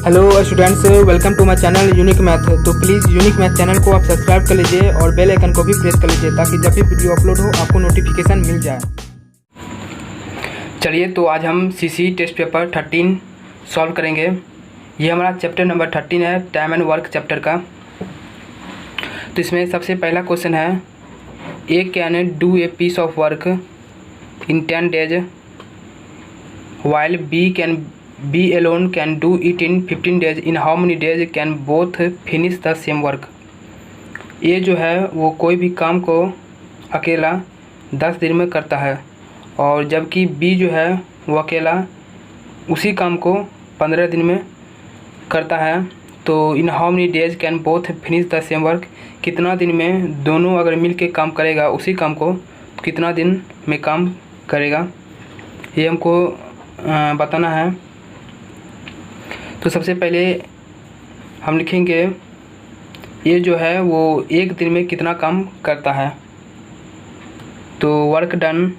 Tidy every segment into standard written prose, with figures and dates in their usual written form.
Hello students, welcome to my channel unique math. तो please unique math channel को आप subscribe कर लीजिए और बेल आइकन को भी प्रेस कर लीजिए ताकि जब भी वीडियो अपलोड हो आपको नोटिफिकेशन मिल जाए। चलिए, तो आज हम सीसी टेस्ट पेपर 13 सॉल्व करेंगे। ये हमारा चैप्टर नंबर 13 है, टाइम एंड वर्क चैप्टर का। तो इसमें सबसे पहला क्वेश्चन है, A can do a piece of work in 10 days while B alone can do it in 15 days. In how many days can both finish the same work? ये जो है वो कोई भी काम को अकेला 10 दिन में करता है और जबकि B जो है वो अकेला उसी काम को 15 दिन में करता है। तो in how many days can both finish the same work, कितना दिन में दोनों अगर मिल के काम करेगा उसी काम को तो कितना दिन में काम करेगा, ये हमको बताना है। तो सबसे पहले हम लिखेंगे ये जो है वो एक दिन में कितना काम करता है। तो work done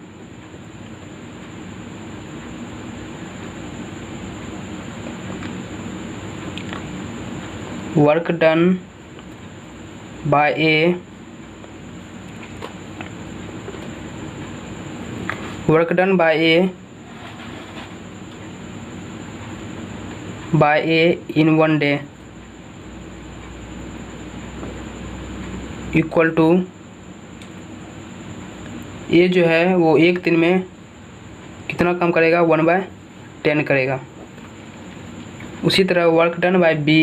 by A in 1 day equal to ये जो है वो एक दिन में कितना काम करेगा, 1/10 करेगा। उसी तरह work done by B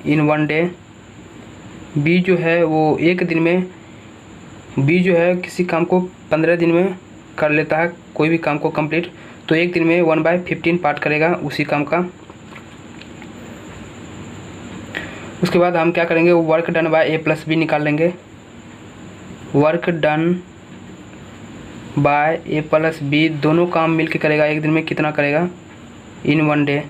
in 1 day, B जो है वो एक दिन में, बी जो है किसी काम को 15 दिन में कर लेता है, कोई भी काम को कंप्लीट, तो एक दिन में 1/15 पार्ट करेगा उसी काम का। उसके बाद हम क्या करेंगे, work done by A plus B निकाल लेंगे। Work done by A plus B दोनों काम मिलके करेगा, एक दिन में कितना करेगा, in 1 day।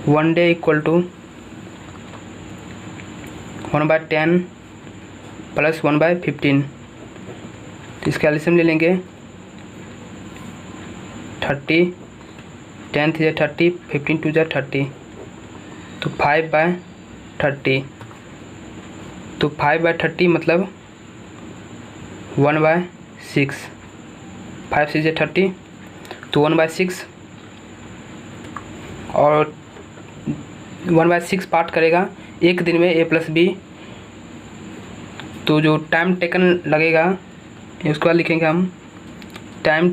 1 day equal to 1/10 plus 1/15, तो इसका एलसीएम ले लेंगे 30, 10 3 30, 15 2 30, तो 5/30। तो 5/30 मतलब 1/6, 5 6 30, तो 1/6 और 1/6 पार्ट करेगा एक दिन में ए प्लस बी। तो जो टाइम टेकन लगेगा उसके बाद लिखेंगे हम time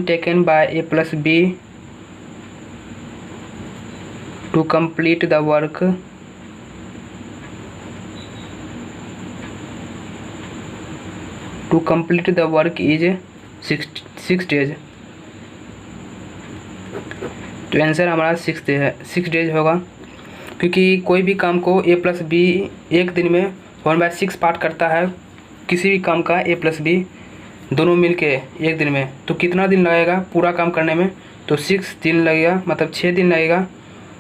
taken by A plus B to complete the work is 6 days। तो आंसर हमारा 6 days होगा, क्योंकि कोई भी काम को ए प्लस बी एक दिन में 1/6 पार्ट करता है, किसी भी काम का ए प्लस बी दोनों मिलके एक दिन में, तो कितना दिन लगेगा पूरा काम करने में, तो 6 दिन लगेगा, मतलब 6 दिन लगेगा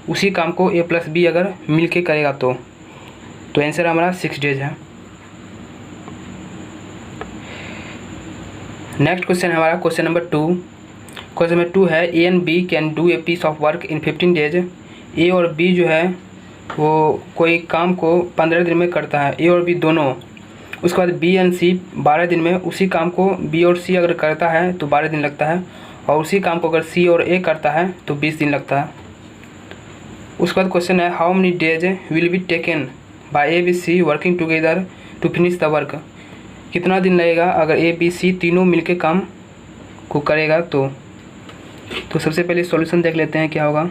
उसी काम को ए प्लस बी अगर मिलके करेगा तो आंसर हमारा 6 days है। नेक्स्ट क्वेश्चन हमारा क्वेश्चन नंबर 2 है, A and B can do a piece of work in 15 days। A और बी जो है वो कोई काम को 15 दिन में करता है, ए और बी दोनों। उसके बाद बी एंड सी 12 दिन में उसी काम को बी और सी अगर करता है तो 12 दिन लगता है, और उसी काम को अगर सी और ए करता है तो 20 दिन लगता है। उसके बाद क्वेश्चन है, how many days will be taken by A B C working together to finish the work. कितना दिन लगेगा अगर ए बी सी तीनों मिलके काम को करेगा। तो सबसे पहले सॉल्यूशन देख लेते हैं क्या होगा।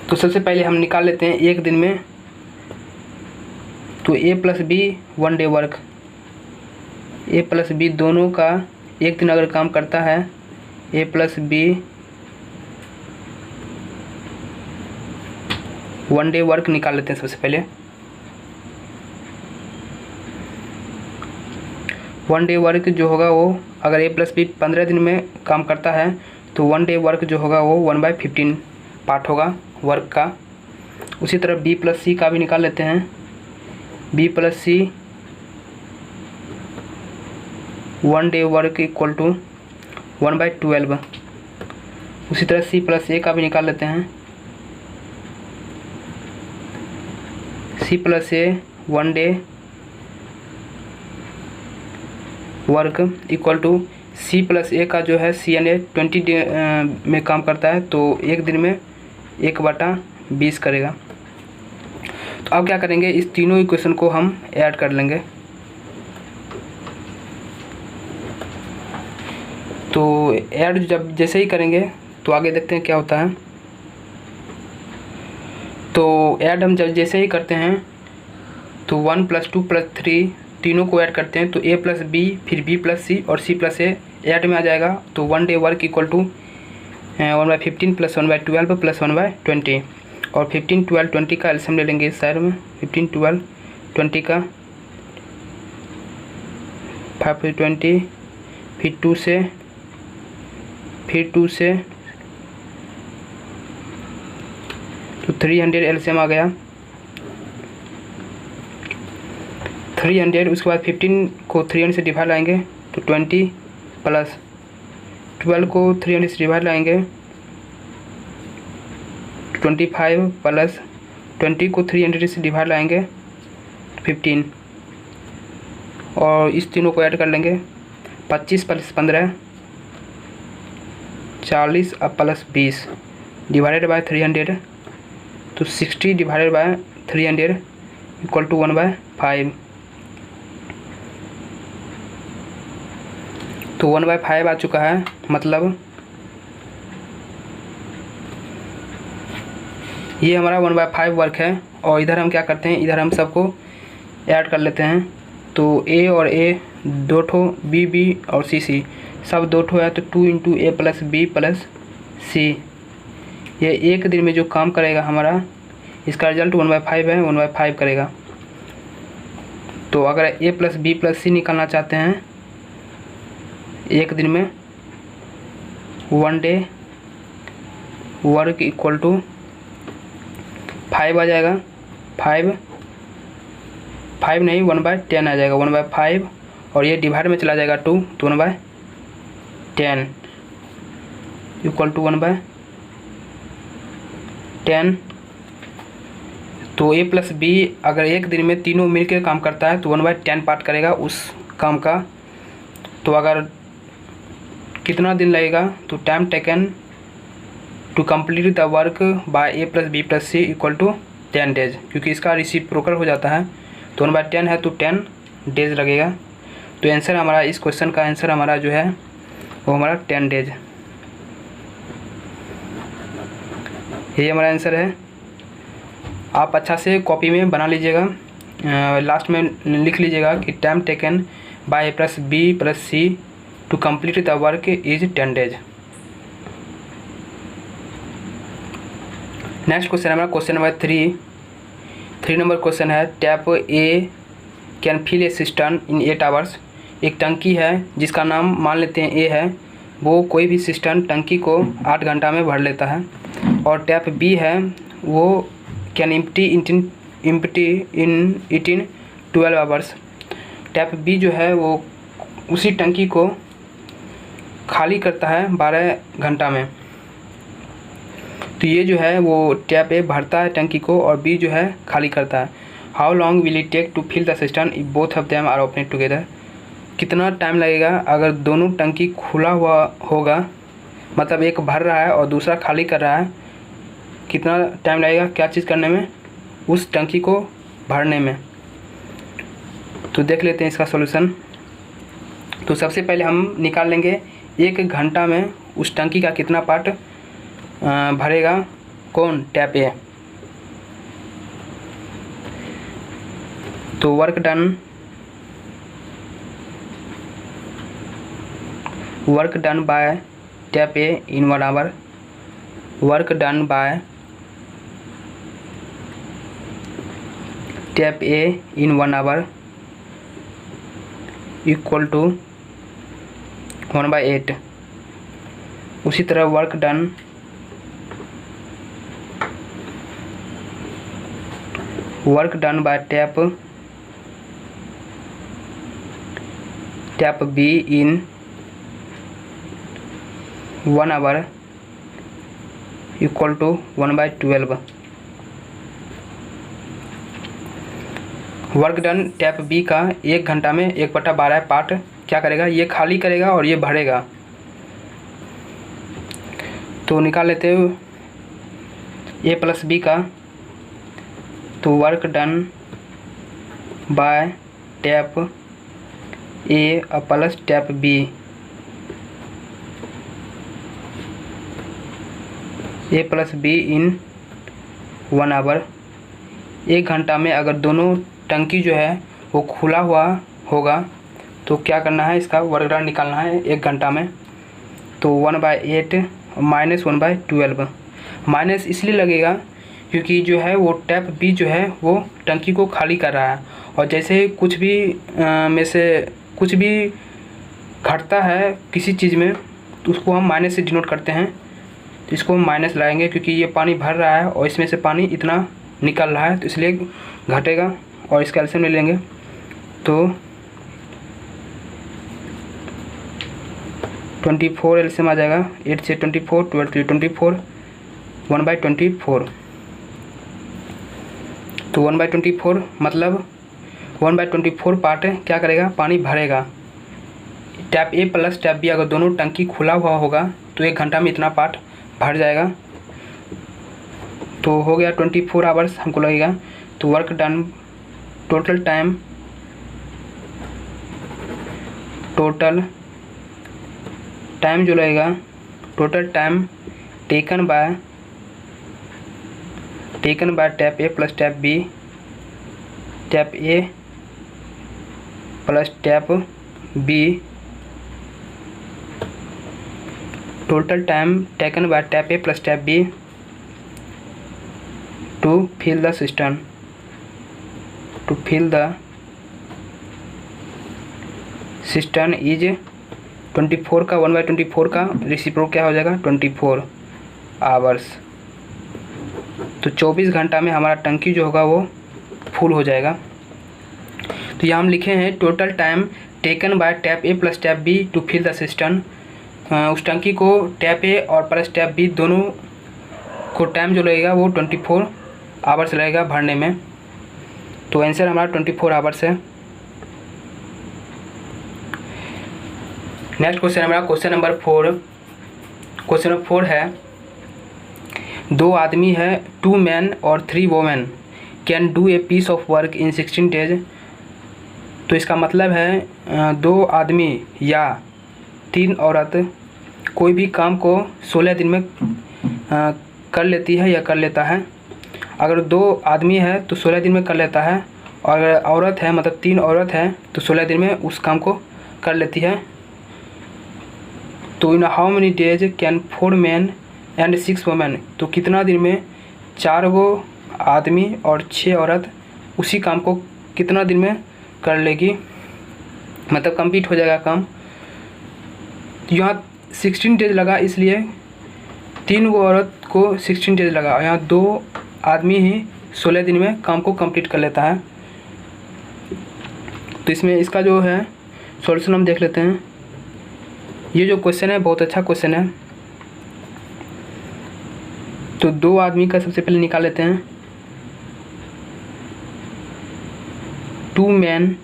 तो सबसे पहले हम निकाल लेते हैं एक दिन में, तो ए प्लस बी 1 day वर्क, ए प्लस बी दोनों का एक दिन अगर काम करता है, ए प्लस बी 1 day वर्क निकाल लेते हैं सबसे पहले। 1 day वर्क जो होगा वो अगर ए प्लस बी 15 दिन में काम करता है तो 1 day वर्क जो होगा वो 1/15 पार्ट होगा वर्क का। उसी तरह बी प्लस सी का भी निकाल लेते हैं। B plus C 1 day work equal to 1/12। उसी तरह सी प्लस ए का भी निकाल लेते हैं। C plus A 1 day work equal to C plus A का जो है CNA 20 डे में काम करता है, तो एक दिन में 1/20 करेगा। तो अब क्या करेंगे, इस तीनों इक्वेशन को हम ऐड कर लेंगे। तो ऐड जब जैसे ही करेंगे तो आगे देखते हैं क्या होता है। तो ऐड हम जब जैसे ही करते हैं तो 1 + 2 + 3 तीनों को ऐड करते हैं तो A + B फिर B + C और C + A ऐड में आ जाएगा। तो 1 डे वर्क इक्वल टू 1/15 + 1/12 + 1/20 और 15, 12, 20 का एलसीएम ले लेंगे इस साइड में। 15, 12, 20 का 5 × 20 फिर 2 से तो 300 एलसीएम आ गया 300। उसके बाद 15 को 300 से डिवाइड लाएंगे तो 20 + 12 को 300 से डिवाइड लाएंगे 25 + 20 को 300 से डिवाइड लाएंगे 15 और इस तीनों को ऐड कर लेंगे। 25 + 15 40 + 20 डिवाइडेड बाय 300 तो 60 डिवाइडेड बाय 300 इक्वल टू 1/5। तो 1/5 आ चुका है। मतलब ये हमारा 1/5 वर्क है। और इधर हम क्या करते हैं, इधर हम सबको ऐड कर लेते हैं। तो A और A 2 ठो, B और C सब 2 ठो है तो 2 × A + B + C। ये एक दिन में जो काम करेगा हमारा, इसका रिजल्ट 1/5 है, 1/5 करेगा। तो अगर A + B + C निकालना चाहते हैं एक दिन में 1 डे वर्क इक्वल टू 5 आ जाएगा। 5 नहीं 1/10 आ जाएगा। 1/5 और ये डिवाइड में चला जाएगा 2 तो 1/10 इक्वल टू 1/10। तो A + B अगर एक दिन में तीनों मिलकर काम करता है तो 1/10 पार्ट करेगा उस काम का। तो अगर कितना दिन लगेगा तो time taken to complete the work by A + B + C equal to 10 days, क्योंकि इसका रेसिप्रोकल हो जाता है। तो 1/10 है तो 10 डेज लगेगा। तो आंसर हमारा, इस क्वेश्चन का आंसर हमारा जो है वो हमारा 10 डेज, ये हमारा आंसर है। आप अच्छा से कॉपी में बना लीजिएगा, लास्ट में लिख लीजिएगा कि time taken by A + B + C to complete the work is 10 days. Next question हमारा क्वेश्चन नंबर 3 नंबर क्वेश्चन है tap A can fill a system in 8 hours. एक टंकी है जिसका नाम मान लेते हैं A है, वो कोई भी सिस्टम टंकी को 8 घंटा में भर लेता है। और टैप B है वो can empty in 12 hours. Tap B जो है वो उसी टंकी को खाली करता है 12 घंटा में। तो ये जो है वो टैप A भरता है टंकी को और B जो है खाली करता है। How long will it take to fill the system if both of them are open together. कितना टाइम लगेगा अगर दोनों टंकी खुला हुआ होगा, मतलब एक भर रहा है और दूसरा खाली कर रहा है, कितना टाइम लगेगा क्या चीज़ करने में, उस टंकी को भरने में। तो देख लेते हैं इसका सॉल्यूशन। तो सबसे पहले हम निकाल लेंगे 1 घंटा में उस टंकी का कितना पार्ट भरेगा, कौन, टैप A। तो work done by tap A in 1 hour. Work done by tap A in 1 hour equal to 1/8। उसी तरह work done work done by tap B in 1 hour equal to 1/12। Work done tap B का 1 घंटा में 1/12 part क्या करेगा, ये खाली करेगा और ये भरेगा। तो निकाल लेते हैं ए प्लस बी का। तो work done by tap A plus tap B, A plus B in 1 hour. 1 घंटा में अगर दोनों टंकी जो है वो खुला हुआ होगा तो क्या करना है, इसका वर्क डन निकालना है 1 घंटा में। तो 1/8 माइनस 1/12। माइनस इसलिए लगेगा क्योंकि जो है वो टैप बी जो है वो टंकी को खाली कर रहा है, और जैसे कुछ भी में से कुछ भी घटता है किसी चीज़ में तो उसको हम माइनस से डिनोट करते हैं। तो इसको हम माइनस लाएंगे क्योंकि ये पानी भर रहा है और इसमें से पानी इतना निकल रहा है, तो इसलिए घटेगा। और इसका एलसीएम ले लेंगे तो 24 एलसीएम आ जाएगा। 8 से 24, 12 से 24, 1/24। तो 1/24 मतलब 1/24 पार्ट क्या करेगा, पानी भरेगा। Tap A plus tap B अगर दोनों टंकी खुला हुआ होगा तो 1 घंटा में इतना पार्ट भर जाएगा। तो हो गया 24 आवर्स हमको लगेगा। तो वर्क डन टोटल टाइम जो लगेगा, total time taken by tap A plus tap B, tap A plus tap B, total time taken by tap A plus tap B to fill the system, is 24 का 1/24 का रेसिप्रोक क्या हो जाएगा 24 hours. तो 24 घंटा में हमारा टंकी जो होगा वो फुल हो जाएगा। तो यहाँ हम लिखे हैं total time taken by tap A plus tap B to fill the system. उस टंकी को टैप ए और प्लस टैप बी दोनों को टाइम जो लगेगा वो 24 आवर्स लगेगा भरने में। तो आंसर हमारा 24 आवर्स है। नेक्स्ट क्वेश्चन हमारा क्वेश्चन नंबर 4। क्वेश्चन नंबर 4 है, 2 आदमी है, 2 मैन और 3 women can do a piece of work in 16 days. तो इसका मतलब है 2 आदमी या 3 औरत कोई भी काम को 16 दिन में कर लेती है या कर लेता है। अगर 2 आदमी है तो 16 दिन में कर लेता है, और अगर औरत है मतलब 3 औरत है तो 16 दिन में उस काम को कर लेती है। तो in how many days can 4 man and 6 women, तो कितना दिन में 4 गो आदमी और 6 औरत उसी काम को कितना दिन में कर लेगी, मतलब कंप्लीट हो जाएगा काम। यहाँ 16 डेज लगा इसलिए 3 गो औरत को 16 डेज लगा, और यहाँ 2 आदमी ही 16 दिन में काम को कंप्लीट कर लेता है। तो इसमें इसका जो है सॉल्यूशन हम देख लेते हैं। ये जो क्वेश्चन है बहुत अच्छा क्वेश्चन है। तो 2 आदमी का सबसे पहले निकाल लेते हैं। 2 man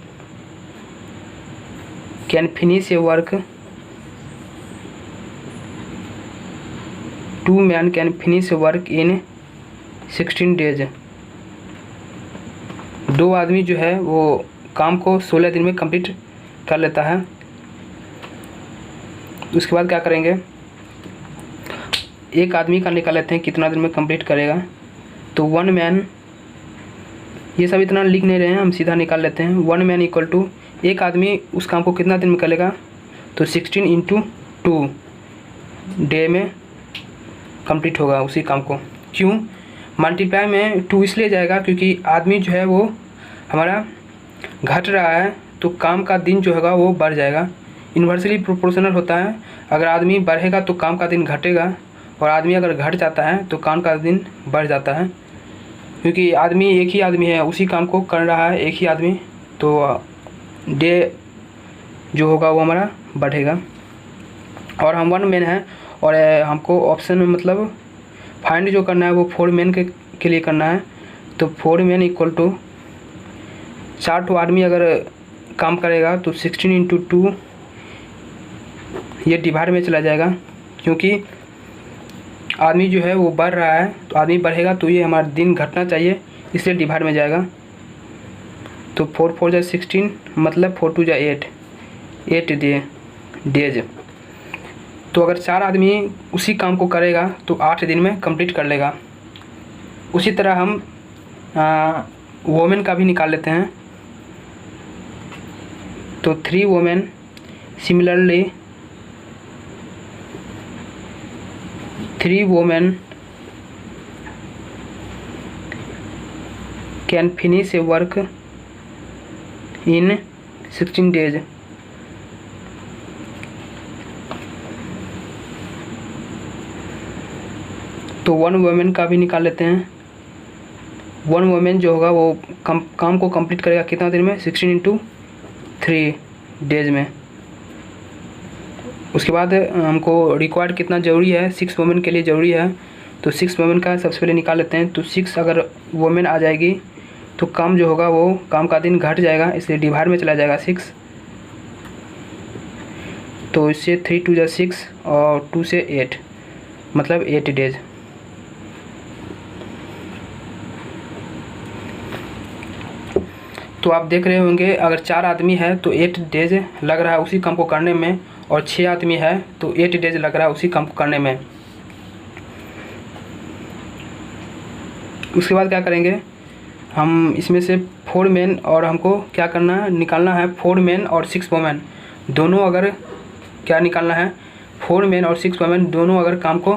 can finish A work, 2 man can finish A work in 16 days. 2 आदमी जो है वो काम को 16 दिन में कंप्लीट कर लेता है। उसके बाद क्या करेंगे, 1 आदमी का निकाल लेते हैं कितना दिन में कंप्लीट करेगा। तो 1 मैन, ये सब इतना लिख नहीं रहे हैं, हम सीधा निकाल लेते हैं। 1 मैन इक्वल टू 1 आदमी उस काम को कितना दिन में करेगा, तो 16 × 2 डे में कंप्लीट होगा उसी काम को। क्यों मल्टीप्लाई में 2 इसलिए जाएगा क्योंकि आदमी जो है वो हमारा घट रहा है, तो काम का दिन जो होगा वो बढ़ जाएगा। इन्वर्सली प्रोपोर्शनल होता है, अगर आदमी बढ़ेगा तो काम का दिन घटेगा, और आदमी अगर घट जाता है तो काम का दिन बढ़ जाता है। क्योंकि आदमी एक ही आदमी है, उसी काम को कर रहा है एक ही आदमी, तो डे जो होगा वो हमारा बढ़ेगा। और हम 1 मैन है और हमको ऑप्शन में मतलब फाइंड जो करना है वो 4 मैन के लिए करना है। तो 4 मैन इक्वल टू 4 आदमी अगर काम करेगा तो 16 × 2 ये डिवाइड में चला जाएगा, क्योंकि आदमी जो है वो बढ़ रहा है, तो आदमी बढ़ेगा तो ये हमारा दिन घटना चाहिए, इसलिए डिवाइड में जाएगा। तो 4 4 जा 16 मतलब 4 2 जा 8 डेज। तो अगर 4 आदमी उसी काम को करेगा तो 8 दिन में कंप्लीट कर लेगा। उसी तरह हम वोमेन का भी निकाल लेते हैं। तो 3 women similarly 3 women can finish A work in 16 days. तो 1 वोमेन का भी निकाल लेते हैं। 1 वोमेन जो होगा वो काम को कंप्लीट करेगा कितना दिन में, 16 × 3 डेज में। उसके बाद हमको रिक्वायर्ड कितना ज़रूरी है, 6 वोमेन के लिए ज़रूरी है, तो 6 वोमेन का सबसे पहले निकाल लेते हैं। तो 6 अगर वोमेन आ जाएगी तो काम जो होगा वो काम का दिन घट जाएगा, इसलिए डिवाइड में चला जाएगा 6। तो इससे 3 2 जा 6 और 2 से 8 मतलब 8 डेज। तो आप देख रहे होंगे अगर 4 आदमी है तो 8 डेज लग रहा है उसी काम को करने में, और 6 आदमी है तो 8 डेज लग रहा है उसी काम को करने में। उसके बाद क्या करेंगे हम, इसमें से 4 मैन और हमको क्या करना है, निकालना है 4 मैन और 6 वोमेन दोनों, अगर क्या निकालना है 4 मैन और 6 वोमेन दोनों अगर काम को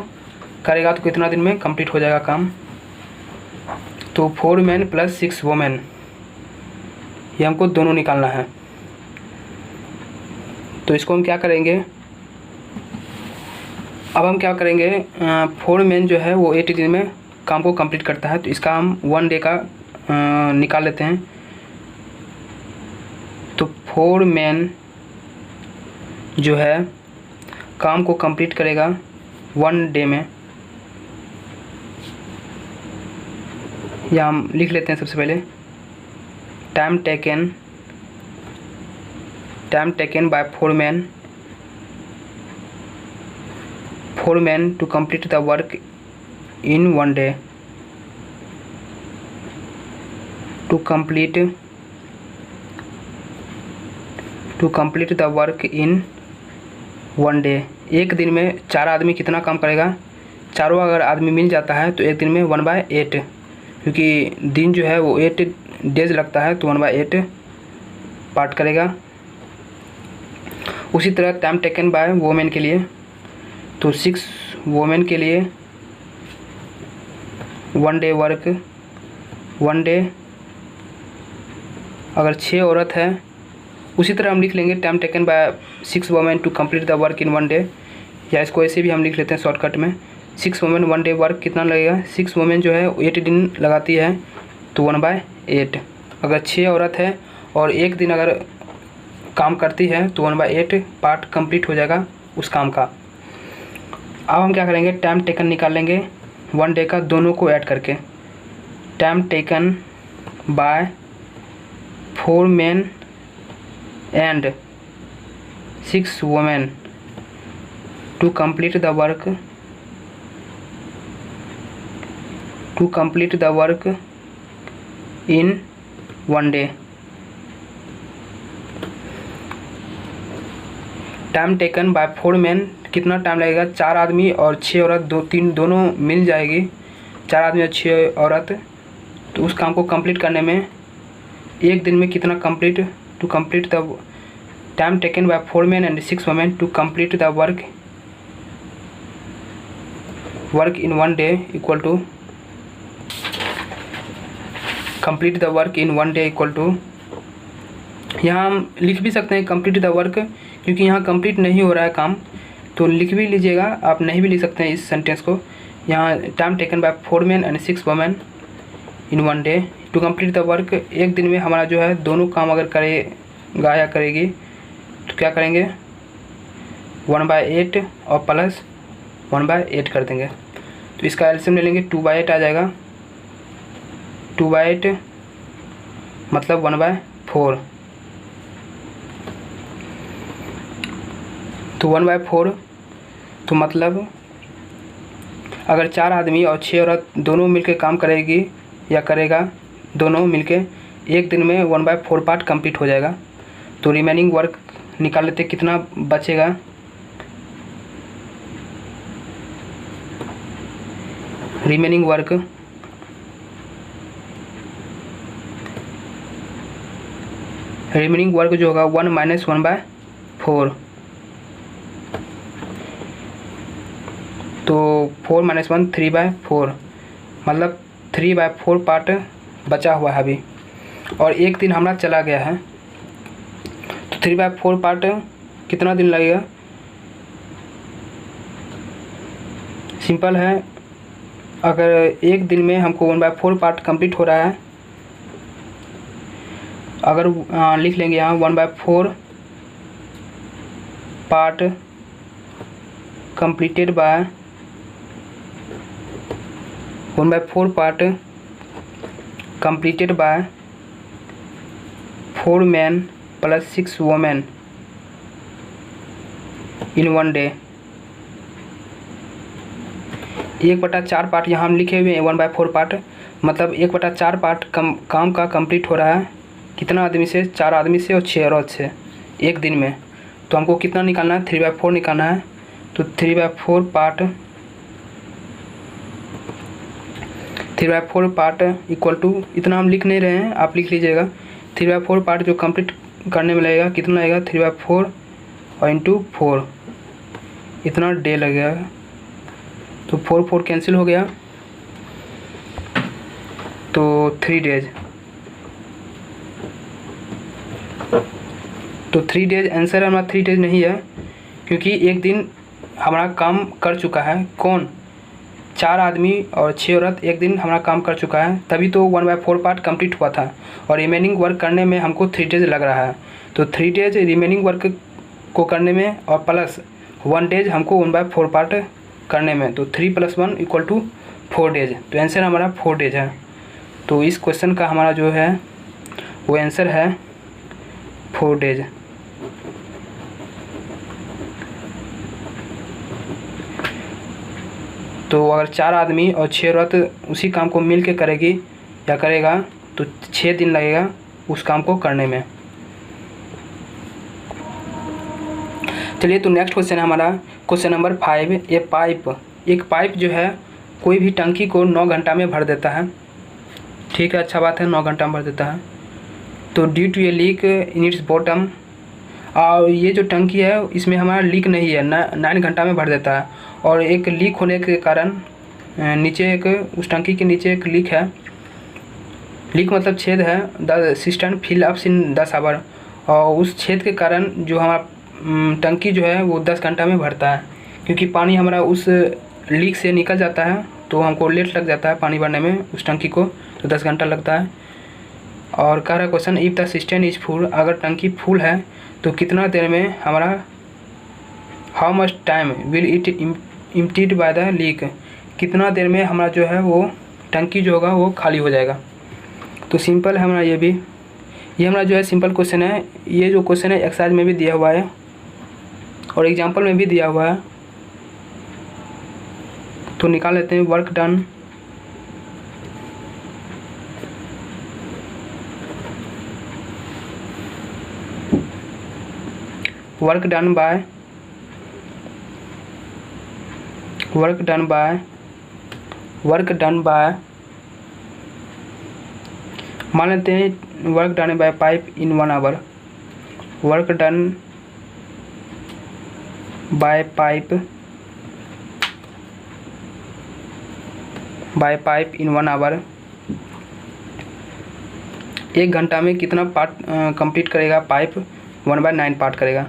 करेगा तो कितना दिन में कंप्लीट हो जाएगा काम। तो 4 मैन प्लस 6 वोमेन ये हमको दोनों निकालना है। तो इसको हम क्या करेंगे, अब हम क्या करेंगे 4 मैन जो है वो 8 दिन में काम को कंप्लीट करता है, तो इसका हम 1 डे का निकाल लेते हैं। तो 4 मैन जो है काम को कंप्लीट करेगा 1 डे में, या हम लिख लेते हैं सबसे पहले time taken by 4 man to complete the work in 1 day. To complete the work in 1 day. एक दिन में 4 आदमी कितना काम करेगा, चारों अगर आदमी मिल जाता है तो एक दिन में 1/8, क्योंकि दिन जो है वो 8 डेज लगता है, तो 1/8 पार्ट करेगा। उसी तरह टाइम टेकन बाय वोमेन के लिए, तो 6 वोमेन के लिए 1 डे वर्क 1 डे। अगर 6 औरत है उसी तरह हम लिख लेंगे time taken by 6 women to complete the work in 1 day, या इसको ऐसे भी हम लिख लेते हैं शॉर्टकट में 6 वोमेन 1 डे वर्क कितना लगेगा, 6 वोमेन जो है 8 दिन लगाती है, तो 1/8। अगर 6 औरत है और एक दिन अगर काम करती है तो 1/8 पार्ट कंप्लीट हो जाएगा उस काम का। अब हम क्या करेंगे टाइम टेकन निकाल लेंगे 1 डे का दोनों को ऐड करके। Time taken by 4 man and 6 women to complete the work in 1 day. Time taken by 4 man कितना टाइम लगेगा, 4 आदमी और 6 औरत दोनों मिल जाएगी, 4 आदमी और 6 औरत, तो उस काम को कंप्लीट करने में एक दिन में कितना complete to complete the time taken by 4 man and 6 women to complete the work in 1 day equal to complete the work in 1 day equal to, यहाँ हम लिख भी सकते हैं कंप्लीट द वर्क, क्योंकि यहाँ कंप्लीट नहीं हो रहा है काम, तो लिख भी लीजिएगा, आप नहीं भी लिख सकते हैं इस सेंटेंस को। यहाँ time taken by 4 man and 6 women in 1 day to complete the work. एक दिन में हमारा जो है दोनों काम अगर करेगा या करेगी तो क्या करेंगे, 1/8 और प्लस 1/8 कर देंगे। तो इसका एलसीएम ले लेंगे, 2/8 आ जाएगा। 2/8 मतलब 1/4। तो 1/4 तो मतलब अगर 4 आदमी और 6 औरत दोनों मिलके काम करेगी या करेगा, दोनों मिलके एक दिन में 1/4 पार्ट कंप्लीट हो जाएगा। तो रिमेनिंग वर्क निकाल लेते, कितना बचेगा। रिमेनिंग वर्क जो होगा 1 - 1/4। तो 4 - 1 3/4 मतलब 3/4 पार्ट बचा हुआ है अभी, और एक दिन हमारा चला गया है। तो 3/4 पार्ट कितना दिन लगेगा, सिंपल है। अगर एक दिन में हमको 1/4 पार्ट कंप्लीट हो रहा है, अगर लिख लेंगे यहाँ 1/4 part completed by 1/4 part completed by 4 men plus 6 women in 1 day। 1/4 part यहाँ हम लिखे हुए हैं 1/4 पार्ट, मतलब 1/4 पार्ट काम का कंप्लीट हो रहा है कितना आदमी से, 4 आदमी से और 6 औरत से एक दिन में। तो हमको कितना निकालना है, 3/4 निकालना है। तो 3/4 पार्ट इक्वल टू, इतना हम लिख नहीं रहे हैं, आप लिख लीजिएगा। 3/4 पार्ट जो कंप्लीट करने में लगेगा कितना लगेगा, 3/4 और इंटू 4 इतना डे लगेगा। तो 4 कैंसिल हो गया, तो 3 डेज। तो 3 डेज आंसर हमारा 3 डेज नहीं है, क्योंकि एक दिन हमारा काम कर चुका है। कौन, 4 आदमी और 6 औरत एक दिन हमारा काम कर चुका है, तभी तो 1/4 पार्ट कंप्लीट हुआ था। और रिमेनिंग वर्क करने में हमको 3 डेज लग रहा है। तो 3 डेज रिमेनिंग वर्क को करने में और प्लस 1 डेज हमको 1/4 पार्ट करने में। तो 3 + 1 = 4 डेज। तो आंसर हमारा 4 डेज है। तो इस क्वेश्चन का हमारा जो है वो आंसर है 4 डेज। तो अगर 4 आदमी और 6 औरत उसी काम को मिल के करेगी या करेगा तो 6 दिन लगेगा उस काम को करने में। चलिए, तो नेक्स्ट क्वेश्चन है हमारा क्वेश्चन नंबर 5। एक पाइप जो है कोई भी टंकी को 9 घंटा में भर देता है। ठीक है, अच्छा बात है, 9 घंटा में भर देता है। तो due to a leak in its bottom, और ये जो टंकी है इसमें हमारा लीक नहीं है, 9 घंटा में भर देता है। और एक लीक होने के कारण नीचे एक, उस टंकी के नीचे एक लीक है। लीक मतलब छेद है। The cistern fill ups in 10 hour, और उस छेद के कारण जो हमारा टंकी जो है वो 10 घंटा में भरता है। क्योंकि पानी हमारा उस लीक से निकल जाता है तो हमको लेट लग जाता है पानी भरने में उस टंकी को, तो 10 घंटा लगता है। और कह रहा question, if the cistern is full, अगर टंकी फुल है तो कितना देर में हमारा, how much time will it emptied by the leak, कितना देर में हमारा जो है वो टंकी जो होगा वो खाली हो जाएगा। तो सिंपल है हमारा ये हमारा जो है सिंपल क्वेश्चन है। ये जो क्वेश्चन है एक्सरसाइज में भी दिया हुआ है और एग्जाम्पल में भी दिया हुआ है। तो निकाल लेते हैं। वर्क डन बाय मान लेते हैं work done by pipe in 1 hour. Work done by pipe in 1 hour, 1 घंटा में कितना पार्ट कंप्लीट करेगा पाइप, 1/9 पार्ट करेगा।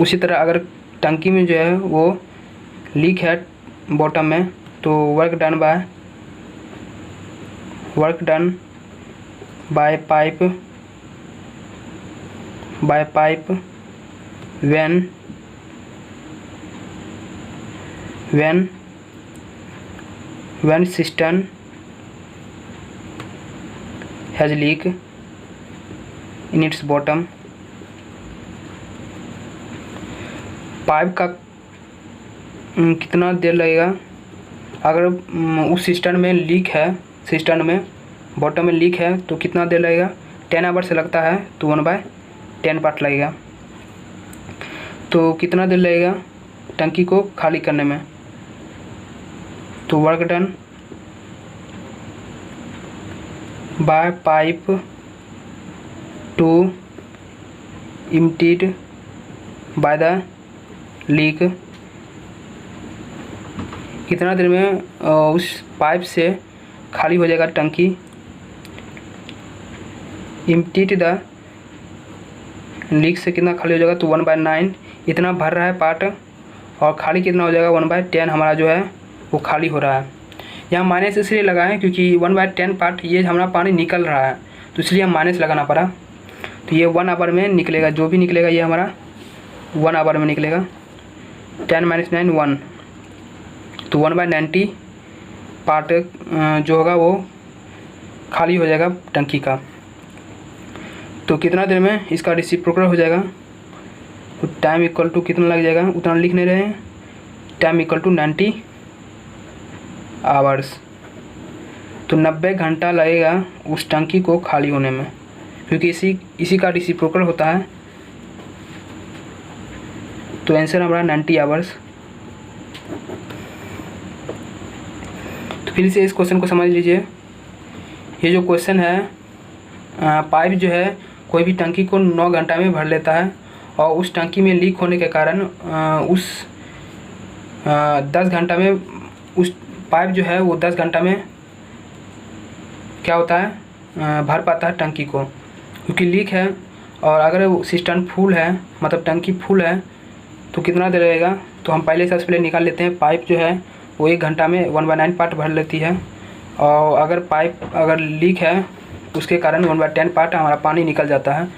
उसी तरह अगर टंकी में जो है वो लीक है बॉटम में, तो work done by work done by pipe when cistern has leak in its bottom। Pipe का कितना देर लगेगा अगर उस सिस्टर्न में लीक है, सिस्टर्न में बॉटम में लीक है तो कितना देर लगेगा। 10 आवर से लगता है तो 1/10 पार्ट लगेगा। तो कितना देर लगेगा टंकी को खाली करने में। तो work done by pipe to emptied by the leak, कितना देर में उस पाइप से खाली हो जाएगा टंकी। एम्प्टीड द लीक से कितना खाली हो जाएगा तो 1/9 इतना भर रहा है पार्ट, और खाली कितना हो जाएगा 1/10 हमारा जो है वो खाली हो रहा है। यहाँ माइनस इसलिए लगा है क्योंकि 1/10 पार्ट ये हमारा पानी निकल रहा है, तो इसलिए हम माइनस लगाना पड़ा। तो ये 1 आवर में निकलेगा, जो भी निकलेगा ये हमारा 1 आवर में निकलेगा। 10 - 9 1, तो 1/90 पार्ट जो होगा वो खाली हो जाएगा टंकी का। तो कितना देर में इसका रेसिप्रोकल हो जाएगा। तो टाइम इक्वल टू कितना लग जाएगा उतना लिख नहीं रहे हैं, टाइम इक्वल टू 90 आवर्स। तो 90 घंटा लगेगा उस टंकी को खाली होने में, क्योंकि इसी का रेसिप्रोकल होता है। तो आंसर हमारा 90 आवर्स। तो फिर से इस क्वेश्चन को समझ लीजिए। ये जो क्वेश्चन है, पाइप जो है कोई भी टंकी को 9 घंटा में भर लेता है, और उस टंकी में लीक होने के कारण उस 10 घंटा में उस पाइप जो है वो 10 घंटा में क्या होता है भर पाता है टंकी को, क्योंकि लीक है। और अगर वो सिस्टम फुल है, मतलब टंकी फुल है, तो कितना देर लगेगा। तो हम पहले सबसे पहले निकाल लेते हैं। पाइप जो है वो 1 घंटा में 1/9 पार्ट भर लेती है, और अगर पाइप अगर लीक है उसके कारण 1/10 पार्ट हमारा पानी निकल जाता है।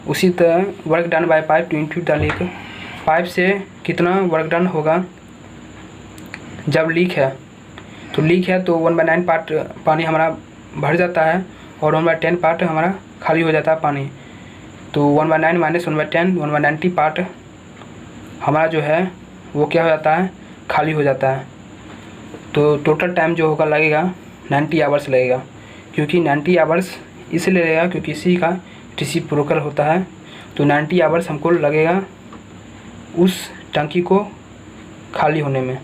उसी तरह work done by pipe to empty the leak, pipe से कितना वर्क डन होगा जब लीक है। तो लीक है तो 1/9 पार्ट पानी हमारा भर जाता है, और 1/10 पार्ट हमारा खाली हो जाता है पानी। तो 1/9 - 1/10 1/90 पार्ट हमारा जो है वो क्या हो जाता है, खाली हो जाता है। तो टोटल टाइम जो होगा लगेगा 90 आवर्स लगेगा, क्योंकि 90 आवर्स इसलिए लगेगा क्योंकि इसी का रेसिप्रोकल होता है। तो 90 आवर्स हमको लगेगा उस टंकी को खाली होने में।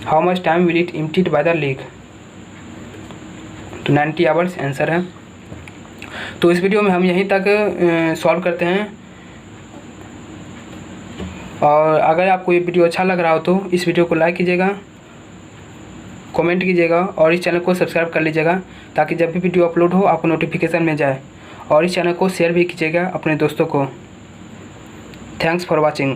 How much time will it emptied by the leak. तो 90 आवर्स आंसर है। तो इस वीडियो में हम यहीं तक सॉल्व करते हैं, और अगर आपको ये वीडियो अच्छा लग रहा हो तो इस वीडियो को लाइक कीजिएगा, कमेंट कीजिएगा, और इस चैनल को सब्सक्राइब कर लीजिएगा, ताकि जब भी वीडियो अपलोड हो आपको नोटिफिकेशन मिल जाए। और इस चैनल को शेयर भी कीजिएगा अपने दोस्तों को। Thanks for watching.